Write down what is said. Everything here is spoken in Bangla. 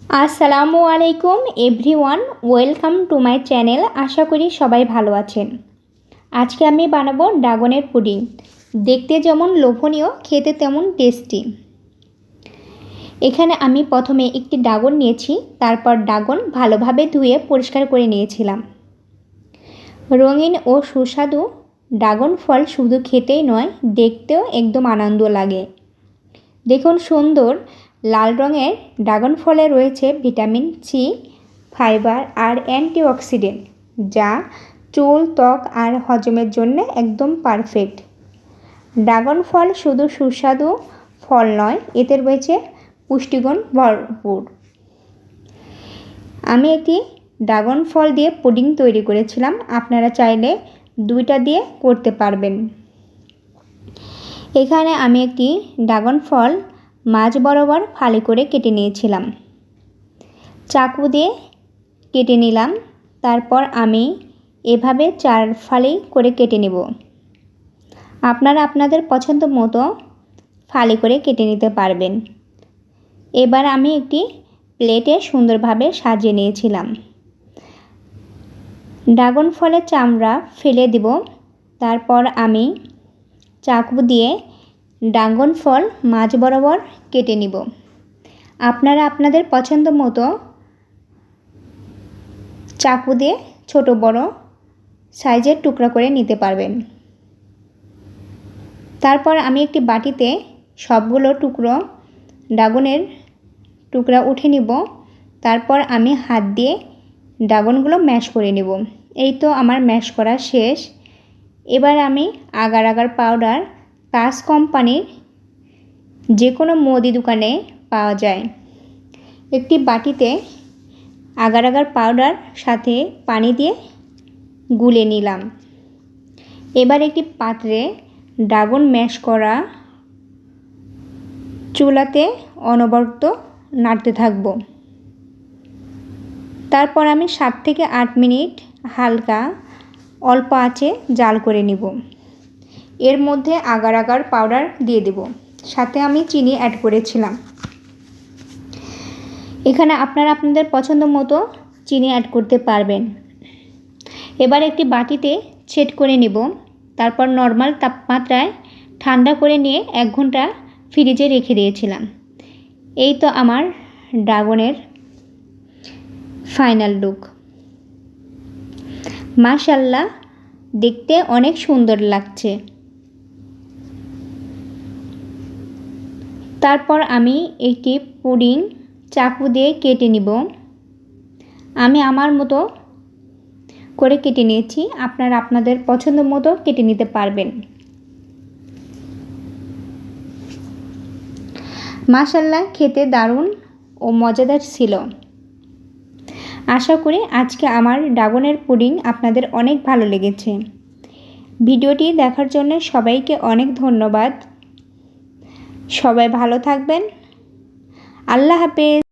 আসসালামু আলাইকুম everyone, welcome to my channel. আশা করি সবাই ভালো আছেন। আজকে আমি বানাবো ড্রাগনের পুডিং। দেখতে যেমন লোভনীয়, খেতে তেমন টেস্টি। এখানে আমি প্রথমে একটি ড্রাগন নিয়েছি, তারপর ড্রাগন ভালোভাবে ধুয়ে পরিষ্কার করে নিয়েছিলাম। রঙিন ও সুস্বাদু ড্রাগন ফল শুধু খেতেই নয়, দেখতেও একদম আনন্দ লাগে। দেখুন, সুন্দর লাল রঙের ড্রাগন ফলে রয়েছে ভিটামিন সি, ফাইবার আর অ্যান্টিঅক্সিডেন্ট, যা চুল, ত্বক আর হজমের জন্য একদম পারফেক্ট। ড্রাগন ফল শুধু সুস্বাদু ফল নয়, এতে রয়েছে পুষ্টিগুণ ভরপুর। আমি একটি ড্রাগন ফল দিয়ে পুডিং তৈরি করেছিলাম, আপনারা চাইলে দুইটা দিয়ে করতে পারবেন। এখানে আমি একটি ড্রাগন ফল মাঝ বরাবর ফালি করে কেটে নিয়েছিলাম। চাকু দিয়ে কেটে নিলাম, তারপর আমি এভাবে 4 ফালি করে কেটে নেব। আপনারা আপনাদের পছন্দ মতো ফালি করে কেটে নিতে পারবেন। এবার আমি একটি প্লেটে সুন্দরভাবে সাজিয়ে নিয়েছিলাম। ড্রাগন ফলের চামড়া ফেলে দেব। তারপর আমি চাকু দিয়ে ড্রাগন ফল মাঝ বরাবর কেটে নিব। আপনারা আপনাদের পছন্দ মতো চাকু দিয়ে ছোট বড় সাইজের টুকরা করে নিতে পারবেন। তারপর আমি একটি বাটিতে সবগুলো ড্রাগনের টুকরা উঠে নিব। তারপর আমি হাত দিয়ে ড্রাগনগুলো ম্যাশ করে নেব। এই তো আমার ম্যাশ করা শেষ। এবার আমি আগার আগার পাউডার তাজ কোম্পানির যে কোনো মুদি দোকানে পাওয়া যায়। একটি বাটিতে আগার আগার পাউডার সাথে পানি দিয়ে গুলে নিলাম। এবার একটি পাত্রে ড্রাগন ম্যাশ করা চুলাতে অনবরত নাড়তে থাকব। তারপর আমি 7 থেকে 8 মিনিট হালকা অল্প আঁচে জাল করে নিব। এর মধ্যে আগার আগার পাউডার দিয়ে দেব, সাথে আমি চিনি অ্যাড করেছিলাম। এখানে আপনারা আপনাদের পছন্দ মতো চিনি অ্যাড করতে পারবেন। এবার একটি বাটিতে সেট করে নেব। তারপর নর্মাল তাপমাত্রায় ঠান্ডা করে নিয়ে 1 ঘন্টা ফ্রিজে রেখে দিয়েছিলাম। এই তো আমার ড্রাগনের ফাইনাল লুক। মাশাআল্লাহ, দেখতে অনেক সুন্দর লাগছে। তারপর আমি একটি পুডিং চাকু দিয়ে কেটে নিব। আমি আমার মতো করে কেটে নিয়েছি, আপনারা আপনাদের পছন্দ মতো কেটে নিতে পারবেন। মাশাআল্লাহ, খেতে দারুণ ও মজাদার ছিল। আশা করি আজকে আমার ড্রাগনের পুডিং আপনাদের অনেক ভালো লেগেছে। ভিডিওটি দেখার জন্য সবাইকে অনেক ধন্যবাদ। সবাই ভালো থাকবেন। আল্লাহ হাফেজ।